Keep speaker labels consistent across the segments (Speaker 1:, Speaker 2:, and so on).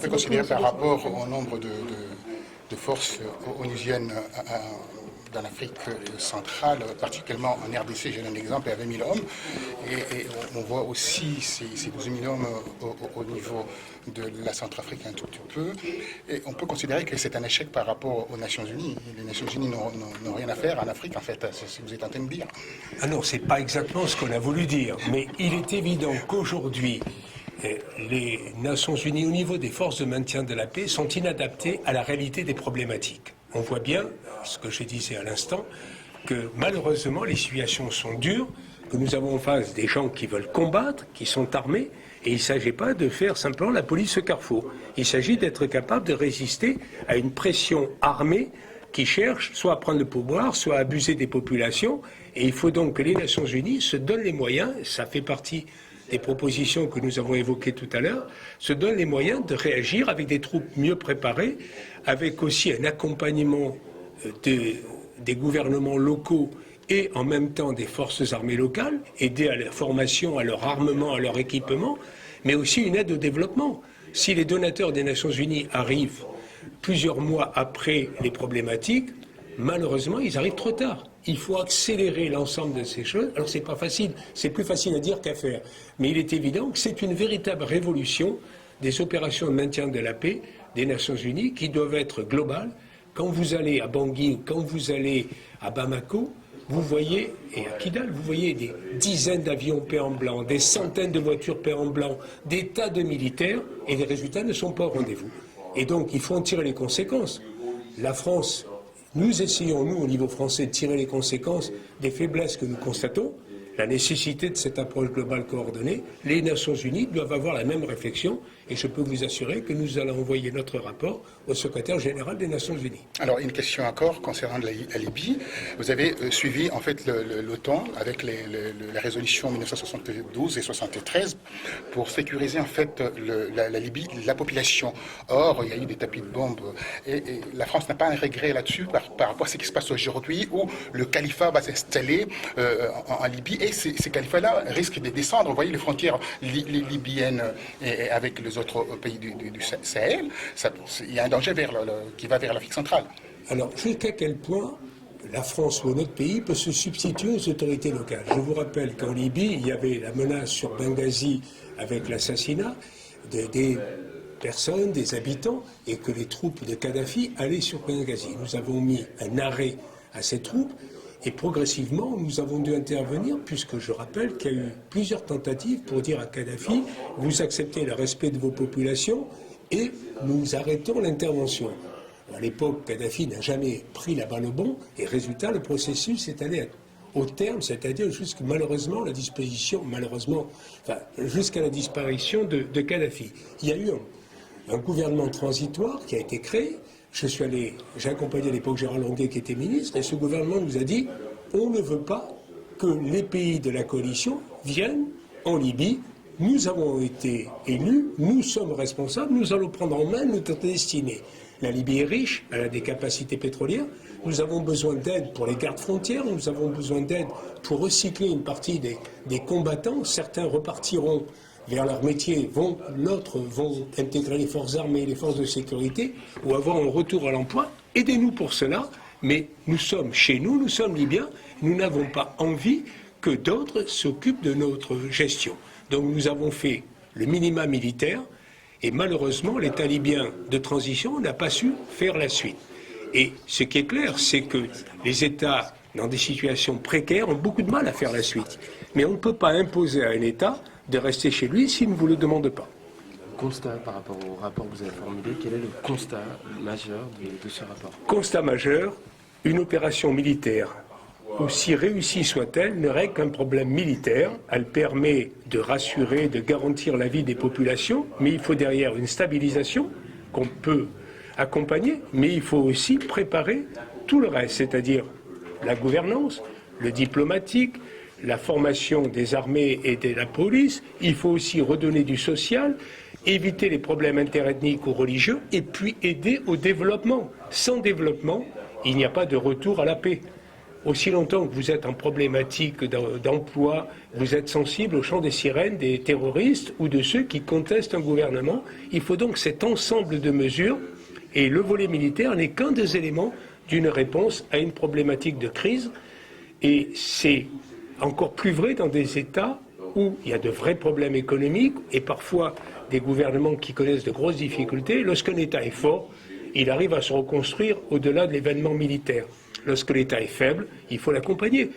Speaker 1: peut considérer par rapport au nombre de forces onusiennes dans l'Afrique centrale, particulièrement en RDC, j'ai un exemple, il y a 20 000 hommes, et on voit aussi ces 12 000 hommes au niveau de la Centrafrique un tout petit peu, et on peut considérer que c'est un échec par rapport aux Nations Unies. Les Nations Unies n'ont rien à faire en Afrique, en fait, c'est ce que vous êtes en train de dire.
Speaker 2: Ah non, c'est pas exactement ce qu'on a voulu dire, mais il est évident qu'aujourd'hui, les Nations Unies, au niveau des forces de maintien de la paix, sont inadaptées à la réalité des problématiques. On voit bien, ce que je disais à l'instant, que malheureusement les situations sont dures, que nous avons en face des gens qui veulent combattre, qui sont armés, et il ne s'agit pas de faire simplement la police au carrefour. Il s'agit d'être capable de résister à une pression armée qui cherche soit à prendre le pouvoir, soit à abuser des populations, et il faut donc que les Nations Unies se donnent les moyens, ça fait partie des propositions que nous avons évoquées tout à l'heure, se donnent les moyens de réagir avec des troupes mieux préparées, avec aussi un accompagnement des gouvernements locaux et en même temps des forces armées locales, aider à leur formation, à leur armement, à leur équipement, mais aussi une aide au développement. Si les donateurs des Nations Unies arrivent plusieurs mois après les problématiques, malheureusement, ils arrivent trop tard. Il faut accélérer l'ensemble de ces choses. Alors, c'est pas facile, c'est plus facile à dire qu'à faire. Mais il est évident que c'est une véritable révolution des opérations de maintien de la paix des Nations Unies qui doivent être globales. Quand vous allez à Bangui, quand vous allez à Bamako, vous voyez, et à Kidal, vous voyez des dizaines d'avions paix en blanc, des centaines de voitures paix en blanc, des tas de militaires, et les résultats ne sont pas au rendez-vous. Et donc, il faut en tirer les conséquences. La France, nous essayons, nous, au niveau français, de tirer les conséquences des faiblesses que nous constatons, la nécessité de cette approche globale coordonnée. Les Nations Unies doivent avoir la même réflexion, et je peux vous assurer que nous allons envoyer notre rapport au secrétaire général des Nations Unies.
Speaker 1: Alors, une question encore concernant la Libye. Vous avez suivi, en fait, l'OTAN avec la résolution 1972 et 73 pour sécuriser, en fait, la Libye, la population. Or, il y a eu des tapis de bombes et la France n'a pas un regret là-dessus par rapport à ce qui se passe aujourd'hui où le califat va s'installer en Libye et ces califats-là risquent de descendre. Vous voyez les frontières libyennes et avec les autres pays du Sahel. Il y a un danger qui va vers l'Afrique centrale.
Speaker 2: Alors, jusqu'à quel point la France ou notre pays peut se substituer aux autorités locales? Je vous rappelle qu'en Libye, il y avait la menace sur Benghazi avec l'assassinat des personnes, des habitants, et que les troupes de Kadhafi allaient sur Benghazi. Nous avons mis un arrêt à ces troupes et progressivement, nous avons dû intervenir puisque je rappelle qu'il y a eu plusieurs tentatives pour dire à Kadhafi « vous acceptez le respect de vos populations » et nous arrêtons l'intervention. À l'époque, Kadhafi n'a jamais pris la balle au bond et résultat, le processus est allé au terme, c'est-à-dire jusqu'à malheureusement la disposition, jusqu'à la disparition de Kadhafi. Il y a eu un gouvernement transitoire qui a été créé. J'ai accompagné à l'époque Gérard Longuet qui était ministre et ce gouvernement nous a dit on ne veut pas que les pays de la coalition viennent en Libye. Nous avons été élus, nous sommes responsables, nous allons prendre en main notre destinée. La Libye est riche, elle a des capacités pétrolières, nous avons besoin d'aide pour les gardes-frontières, nous avons besoin d'aide pour recycler une partie des combattants, certains repartiront vers leur métier, d'autres vont intégrer les forces armées, les forces de sécurité, ou avoir un retour à l'emploi. Aidez-nous pour cela, mais nous sommes chez nous, nous sommes Libyens, nous n'avons pas envie que d'autres s'occupent de notre gestion. Donc nous avons fait le minimum militaire et malheureusement l'État libyen de transition n'a pas su faire la suite. Et ce qui est clair, c'est que les États dans des situations précaires ont beaucoup de mal à faire la suite. Mais on ne peut pas imposer à un État de rester chez lui s'il ne vous le demande pas.
Speaker 3: Constat par rapport au rapport que vous avez formulé, quel est le constat majeur de ce rapport?
Speaker 2: Constat majeur, une opération militaire, aussi réussie soit-elle, ne règle qu'un problème militaire. Elle permet de rassurer, de garantir la vie des populations, mais il faut derrière une stabilisation qu'on peut accompagner, mais il faut aussi préparer tout le reste, c'est-à-dire la gouvernance, le diplomatique, la formation des armées et de la police. Il faut aussi redonner du social, éviter les problèmes interethniques ou religieux, et puis aider au développement. Sans développement, il n'y a pas de retour à la paix. aussi longtemps que vous êtes en problématique d'emploi, vous êtes sensible au chant des sirènes des terroristes ou de ceux qui contestent un gouvernement. Il faut donc cet ensemble de mesures, et le volet militaire n'est qu'un des éléments d'une réponse à une problématique de crise. Et c'est encore plus vrai dans des États où il y a de vrais problèmes économiques et parfois des gouvernements qui connaissent de grosses difficultés. Lorsqu'un État est fort, il arrive à se reconstruire au-delà de l'événement militaire. Lorsque l'État est faible, il faut l'accompagner.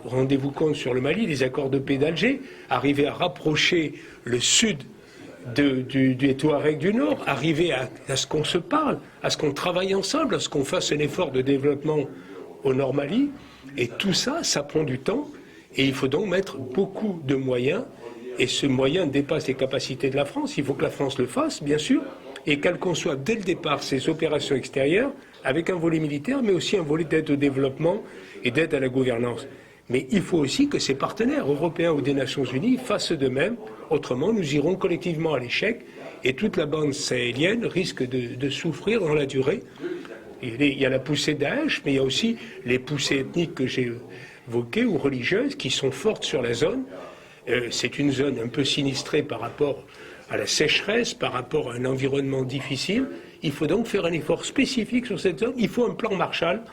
Speaker 2: Rendez-vous compte sur le Mali, les accords de paix d'Alger, arriver à rapprocher le sud des Touaregs du Nord, arriver à ce qu'on se parle, à ce qu'on travaille ensemble, à ce qu'on fasse un effort de développement au Nord Mali. Et tout ça, ça prend du temps. Et il faut donc mettre beaucoup de moyens. Et ce moyen dépasse les capacités de la France. Il faut que la France le fasse, bien sûr, et qu'elle conçoive dès le départ ses opérations extérieures avec un volet militaire, mais aussi un volet d'aide au développement et d'aide à la gouvernance. Mais il faut aussi que ses partenaires européens ou des Nations Unies fassent de même. Autrement, nous irons collectivement à l'échec et toute la bande sahélienne risque de souffrir dans la durée. Il y a la poussée Daesh, mais il y a aussi les poussées ethniques que j'ai évoquées ou religieuses qui sont fortes sur la zone. C'est une zone un peu sinistrée par rapport à la sécheresse, par rapport à un environnement difficile. Il faut donc faire un effort spécifique sur cette zone. Il faut un plan Marshall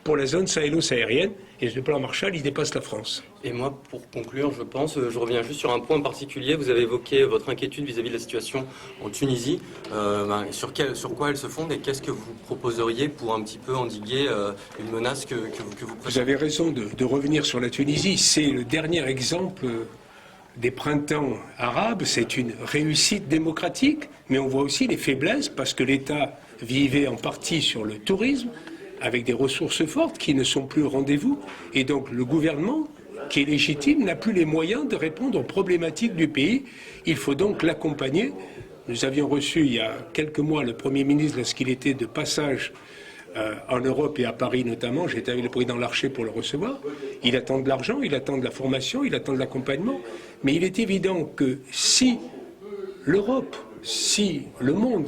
Speaker 2: pour la zone sahélo-saharienne. Et ce plan Marshall, il dépasse la France.
Speaker 4: Et moi, pour conclure, je reviens juste sur un point en particulier. Vous avez évoqué votre inquiétude vis-à-vis de la situation en Tunisie. Sur quoi elle se fonde et qu'est-ce que vous proposeriez pour un petit peu endiguer une menace que vous
Speaker 2: Vous avez raison de revenir sur la Tunisie. C'est le dernier exemple des printemps arabes. C'est une réussite démocratique, mais on voit aussi les faiblesses parce que l'État vivait en partie sur le tourisme, avec des ressources fortes qui ne sont plus au rendez-vous. Et donc le gouvernement, qui est légitime, n'a plus les moyens de répondre aux problématiques du pays. Il faut donc l'accompagner. Nous avions reçu il y a quelques mois le Premier ministre lorsqu'il était de passage en Europe et à Paris notamment. J'étais avec le président Larcher pour le recevoir. Il attend de l'argent, il attend de la formation, il attend de l'accompagnement. Mais il est évident que si l'Europe, si le monde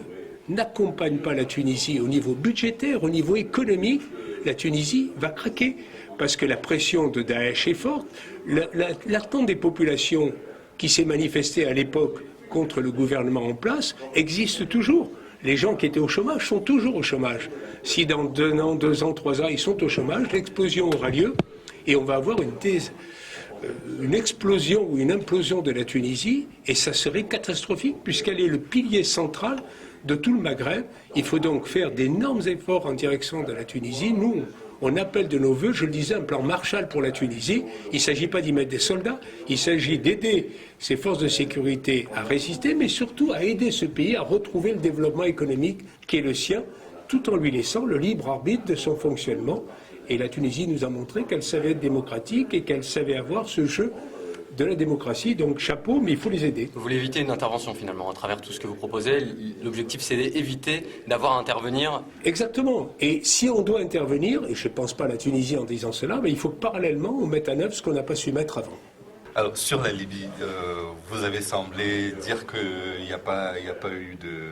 Speaker 2: n'accompagne pas la Tunisie au niveau budgétaire, au niveau économique, la Tunisie va craquer. Parce que la pression de Daesh est forte. L'attente des populations qui s'est manifestée à l'époque contre le gouvernement en place existe toujours. Les gens qui étaient au chômage sont toujours au chômage. Si dans 2 ans, 2 ans, 3 ans, ils sont au chômage, l'explosion aura lieu et on va avoir une explosion ou une implosion de la Tunisie et ça serait catastrophique puisqu'elle est le pilier central de tout le Maghreb. Il faut donc faire d'énormes efforts en direction de la Tunisie. Nous, on appelle de nos voeux, je le disais, un plan Marshall pour la Tunisie. Il ne s'agit pas d'y mettre des soldats, il s'agit d'aider ces forces de sécurité à résister, mais surtout à aider ce pays à retrouver le développement économique qui est le sien, tout en lui laissant le libre arbitre de son fonctionnement. Et la Tunisie nous a montré qu'elle savait être démocratique et qu'elle savait avoir ce jeu de la démocratie, donc chapeau, mais il faut les aider.
Speaker 4: Vous voulez éviter une intervention finalement à travers tout ce que vous proposez. L'objectif c'est d'éviter d'avoir à intervenir.
Speaker 2: Exactement. Et si on doit intervenir, et je ne pense pas à la Tunisie en disant cela, mais il faut que parallèlement on mette en œuvre ce qu'on n'a pas su mettre avant.
Speaker 5: Alors sur la Libye, vous avez semblé dire qu'il n'y a pas eu de...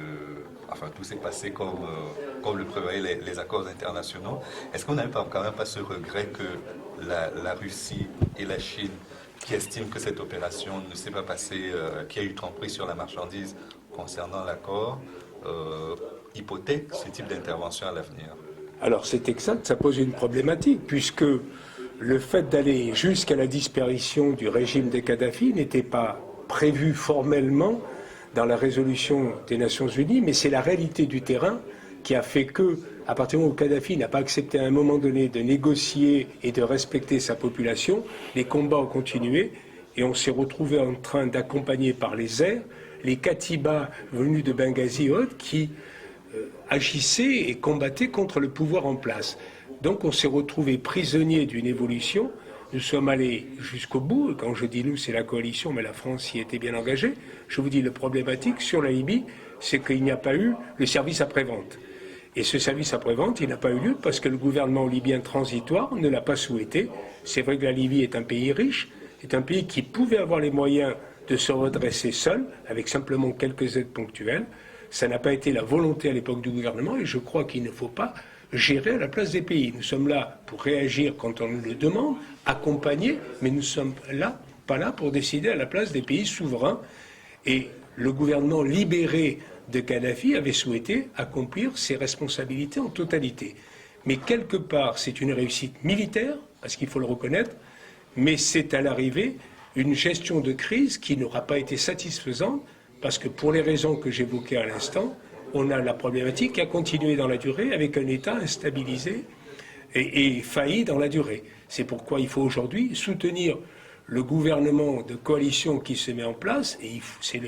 Speaker 5: Enfin, tout s'est passé comme le prévoyaient les accords internationaux. Est-ce qu'on n'a quand même pas ce regret que la Russie et la Chine qui estiment que cette opération ne s'est pas passée, qu'il y a eu tromperie sur la marchandise concernant l'accord, hypothèque ce type d'intervention à l'avenir?
Speaker 2: Alors c'est exact, ça pose une problématique, puisque le fait d'aller jusqu'à la disparition du régime de Kadhafi n'était pas prévu formellement dans la résolution des Nations Unies, mais c'est la réalité du terrain qui a fait que, à partir du moment où Kadhafi n'a pas accepté à un moment donné de négocier et de respecter sa population, les combats ont continué et on s'est retrouvé en train d'accompagner par les airs les Katibas venus de Benghazi et autres qui agissaient et combattaient contre le pouvoir en place. Donc on s'est retrouvé prisonnier d'une évolution. Nous sommes allés jusqu'au bout. Quand je dis nous, c'est la coalition, mais la France y était bien engagée. Je vous dis, le problématique sur la Libye, c'est qu'il n'y a pas eu le service après-vente. Et ce service après-vente, il n'a pas eu lieu parce que le gouvernement libyen transitoire ne l'a pas souhaité. C'est vrai que la Libye est un pays riche, est un pays qui pouvait avoir les moyens de se redresser seul, avec simplement quelques aides ponctuelles. Ça n'a pas été la volonté à l'époque du gouvernement et je crois qu'il ne faut pas gérer à la place des pays. Nous sommes là pour réagir quand on nous le demande, accompagner, mais nous ne sommes pas là pour décider à la place des pays souverains. Et le gouvernement libéré de Kadhafi avait souhaité accomplir ses responsabilités en totalité. Mais quelque part, c'est une réussite militaire, parce qu'il faut le reconnaître, mais c'est à l'arrivée une gestion de crise qui n'aura pas été satisfaisante, parce que pour les raisons que j'évoquais à l'instant, on a la problématique qui a continué dans la durée avec un État instabilisé et failli dans la durée. C'est pourquoi il faut aujourd'hui soutenir le gouvernement de coalition qui se met en place, et c'est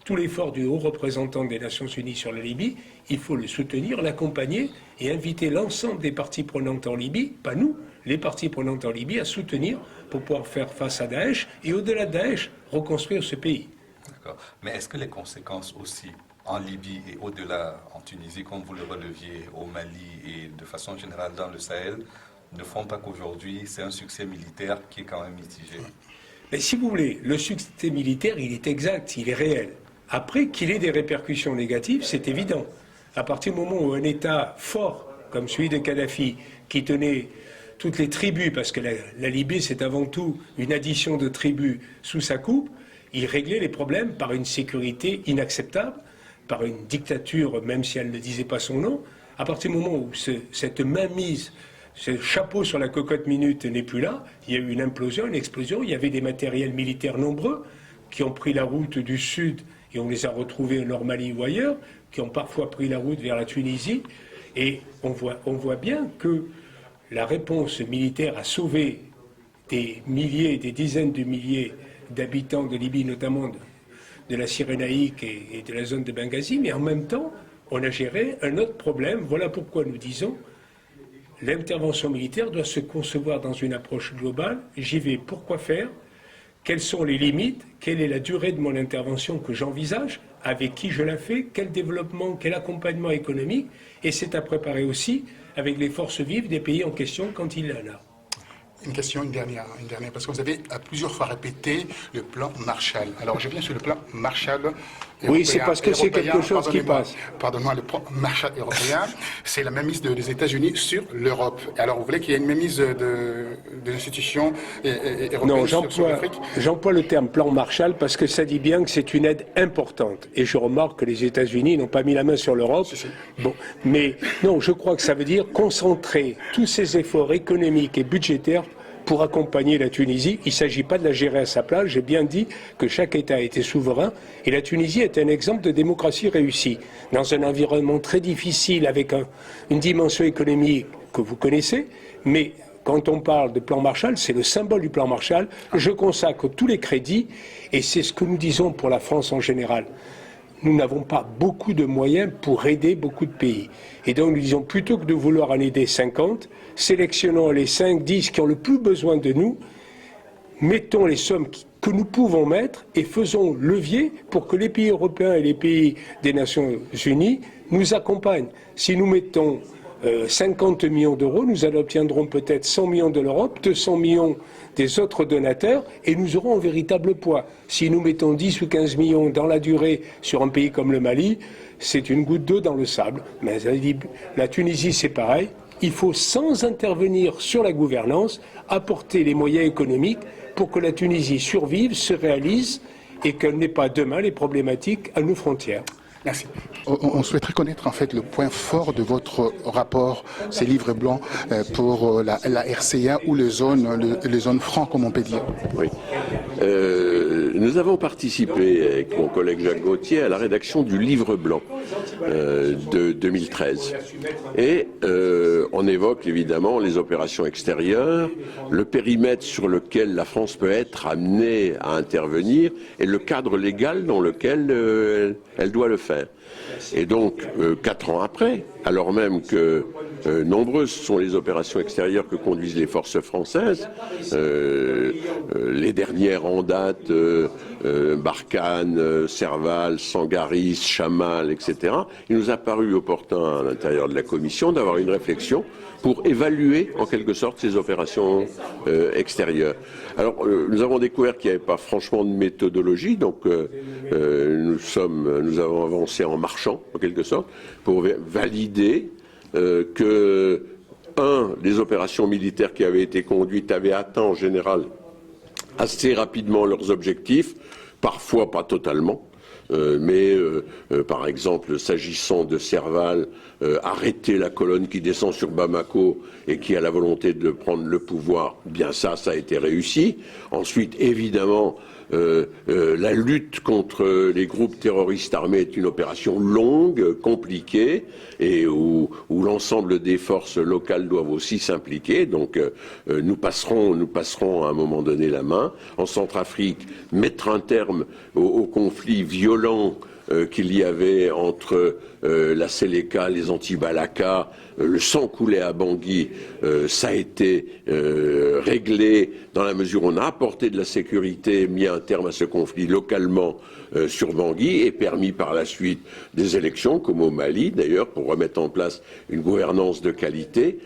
Speaker 2: tout l'effort du haut représentant des Nations Unies sur la Libye, il faut le soutenir, l'accompagner et inviter l'ensemble des parties prenantes en Libye, pas nous, les parties prenantes en Libye, à soutenir pour pouvoir faire face à Daesh et au-delà de Daesh, reconstruire ce pays.
Speaker 5: D'accord. Mais est-ce que les conséquences aussi en Libye et au-delà, en Tunisie, comme vous le releviez, au Mali et de façon générale dans le Sahel, ne font pas qu'aujourd'hui, c'est un succès militaire qui est quand même mitigé?
Speaker 2: Mais si vous voulez, le succès militaire, il est exact, il est réel. Après, qu'il ait des répercussions négatives, c'est évident. À partir du moment où un État fort, comme celui de Kadhafi, qui tenait toutes les tribus, parce que la Libye, c'est avant tout une addition de tribus sous sa coupe, il réglait les problèmes par une sécurité inacceptable, par une dictature, même si elle ne disait pas son nom. À partir du moment où cette mainmise, ce chapeau sur la cocotte minute n'est plus là, il y a eu une implosion, une explosion, il y avait des matériels militaires nombreux qui ont pris la route du sud et on les a retrouvés au Nord-Mali ou ailleurs, qui ont parfois pris la route vers la Tunisie. Et on voit bien que la réponse militaire a sauvé des milliers, des dizaines de milliers d'habitants de Libye, notamment de la Cyrénaïque et de la zone de Benghazi, mais en même temps, on a géré un autre problème. Voilà pourquoi nous disons l'intervention militaire doit se concevoir dans une approche globale. J'y vais, pourquoi faire? Quelles sont les limites? Quelle est la durée de mon intervention que j'envisage? Avec qui je la fais? Quel développement, quel accompagnement économique? Et c'est à préparer aussi avec les forces vives des pays en question quand il y en a.
Speaker 1: Une question, une dernière, parce que vous avez à plusieurs fois répété le plan Marshall. Alors je viens sur le plan Marshall européen.
Speaker 2: Oui, c'est parce que c'est quelque chose qui passe.
Speaker 1: Pardonnez-moi, le plan Marshall européen, c'est la mainmise des États-Unis sur l'Europe. Alors vous voulez qu'il y ait une mainmise de l'institution européenne
Speaker 2: non,
Speaker 1: sur l'Afrique?
Speaker 2: j'emploie le terme plan Marshall parce que ça dit bien que c'est une aide importante. Et je remarque que les États-Unis n'ont pas mis la main sur l'Europe.
Speaker 1: Si.
Speaker 2: Bon, mais non, je crois que ça veut dire concentrer tous ces efforts économiques et budgétaires pour accompagner la Tunisie. Il ne s'agit pas de la gérer à sa place. J'ai bien dit que chaque État était souverain. Et la Tunisie est un exemple de démocratie réussie. Dans un environnement très difficile, avec une dimension économique que vous connaissez. Mais quand on parle de plan Marshall, c'est le symbole du plan Marshall. Je consacre tous les crédits. Et c'est ce que nous disons pour la France en général. Nous n'avons pas beaucoup de moyens pour aider beaucoup de pays. Et donc nous disons, plutôt que de vouloir en aider 50, sélectionnons les 5, 10 qui ont le plus besoin de nous, mettons les sommes que nous pouvons mettre et faisons levier pour que les pays européens et les pays des Nations Unies nous accompagnent. Si nous mettons 50 millions d'euros, nous en obtiendrons peut-être 100 millions de l'Europe, 200 millions des autres donateurs, et nous aurons un véritable poids. Si nous mettons 10 ou 15 millions dans la durée sur un pays comme le Mali, c'est une goutte d'eau dans le sable. Mais la Tunisie, c'est pareil. Il faut, sans intervenir sur la gouvernance, apporter les moyens économiques pour que la Tunisie survive, se réalise et qu'elle n'ait pas demain les problématiques à nos frontières.
Speaker 1: Merci. On souhaiterait connaître en fait le point fort de votre rapport, ces livres blancs pour la RCA ou les zones francs, comme on peut dire.
Speaker 6: Oui. Nous avons participé avec mon collègue Jacques Gauthier à la rédaction du livre blanc de 2013. Et on évoque évidemment les opérations extérieures, le périmètre sur lequel la France peut être amenée à intervenir et le cadre légal dans lequel elle doit le faire. Et donc, 4 ans après, alors même que nombreuses sont les opérations extérieures que conduisent les forces françaises, les dernières en date, Barkhane, Serval, Sangaris, Chamal, etc., il nous a paru opportun à l'intérieur de la Commission d'avoir une réflexion pour évaluer en quelque sorte ces opérations extérieures. Alors, nous avons découvert qu'il n'y avait pas franchement de méthodologie, donc nous avons avancé en marchant, en quelque sorte, pour valider que, les opérations militaires qui avaient été conduites avaient atteint en général assez rapidement leurs objectifs, parfois pas totalement. Mais par exemple, s'agissant de Serval, arrêter la colonne qui descend sur Bamako et qui a la volonté de prendre le pouvoir, bien ça a été réussi. Ensuite, évidemment, la lutte contre les groupes terroristes armés est une opération longue, compliquée, et où l'ensemble des forces locales doivent aussi s'impliquer. Donc nous passerons à un moment donné la main. En Centrafrique, mettre un terme au conflit violent qu'il y avait entre la Séléka, les anti-Balaka, le sang coulé à Bangui, ça a été réglé dans la mesure où on a apporté de la sécurité, mis un terme à ce conflit localement sur Bangui et permis par la suite des élections, comme au Mali d'ailleurs, pour remettre en place une gouvernance de qualité.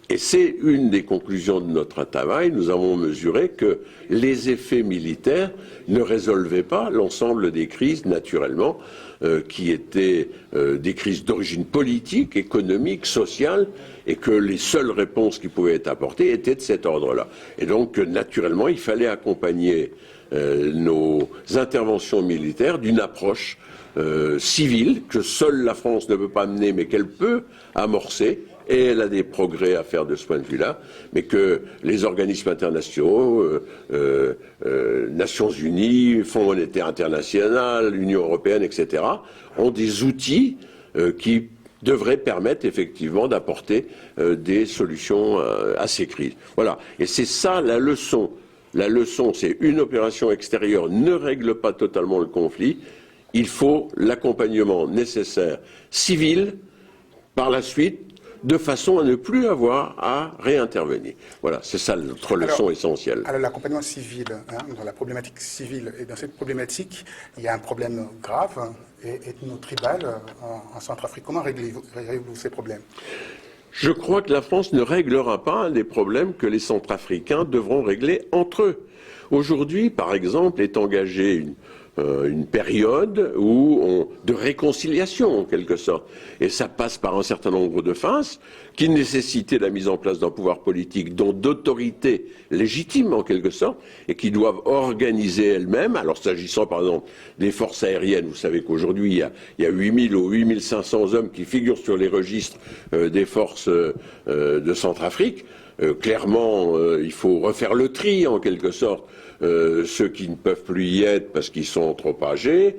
Speaker 6: Et c'est une des conclusions de notre travail, nous avons mesuré que les effets militaires ne résolvaient pas l'ensemble des crises, naturellement, qui étaient des crises d'origine politique, économique, sociale, et que les seules réponses qui pouvaient être apportées étaient de cet ordre-là. Et donc, naturellement, il fallait accompagner nos interventions militaires d'une approche civile, que seule la France ne peut pas mener, mais qu'elle peut amorcer. Et elle a des progrès à faire de ce point de vue-là, mais que les organismes internationaux, Nations Unies, Fonds monétaire international, Union européenne, etc., ont des outils qui devraient permettre effectivement d'apporter des solutions à ces crises. Voilà. Et c'est ça la leçon. La leçon, c'est une opération extérieure ne règle pas totalement le conflit. Il faut l'accompagnement nécessaire civil par la suite, de façon à ne plus avoir à réintervenir. Voilà, c'est ça notre leçon essentielle.
Speaker 1: Alors l'accompagnement civil, dans la problématique civile, et dans cette problématique, il y a un problème grave et ethno-tribal en Centrafrique. Comment réglez-vous ces problèmes ?
Speaker 6: Je crois que la France ne réglera pas les problèmes que les Centrafricains devront régler entre eux. Aujourd'hui, par exemple, est engagée une période de réconciliation en quelque sorte. Et ça passe par un certain nombre de phases qui nécessitaient la mise en place d'un pouvoir politique dont d'autorités légitimes en quelque sorte et qui doivent organiser elles-mêmes. Alors s'agissant par exemple des forces aériennes, vous savez qu'aujourd'hui il y a 8000 ou 8500 hommes qui figurent sur les registres des forces de Centrafrique. Clairement, il faut refaire le tri en quelque sorte. Ceux qui ne peuvent plus y être parce qu'ils sont trop âgés,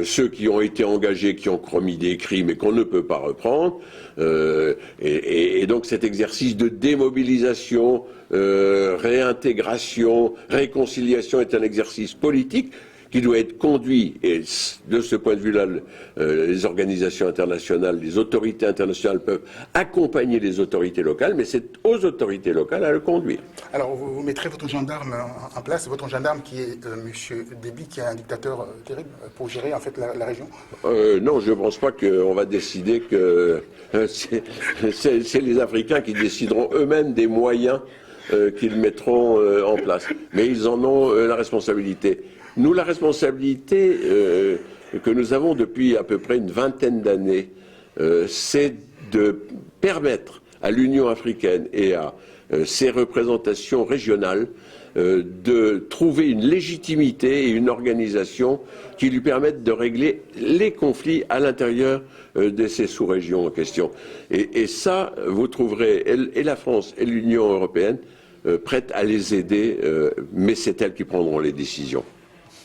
Speaker 6: ceux qui ont été engagés, qui ont commis des crimes et qu'on ne peut pas reprendre. Et donc cet exercice de démobilisation, réintégration, réconciliation est un exercice politique qui doit être conduit, et de ce point de vue-là, les organisations internationales, les autorités internationales peuvent accompagner les autorités locales, mais c'est aux autorités locales à le conduire.
Speaker 1: Alors, vous mettrez votre gendarme en place, votre gendarme qui est M. Déby, qui est un dictateur terrible, pour gérer en fait la région ?
Speaker 6: Non, je ne pense pas qu'on va décider que... c'est les Africains qui décideront eux-mêmes des moyens qu'ils mettront en place. Mais ils en ont la responsabilité. Nous, la responsabilité que nous avons depuis à peu près une vingtaine d'années, c'est de permettre à l'Union africaine et à ses représentations régionales de trouver une légitimité et une organisation qui lui permettent de régler les conflits à l'intérieur de ces sous-régions en question. Et ça, vous trouverez, et la France et l'Union européenne, prêtes à les aider, mais c'est elles qui prendront les décisions.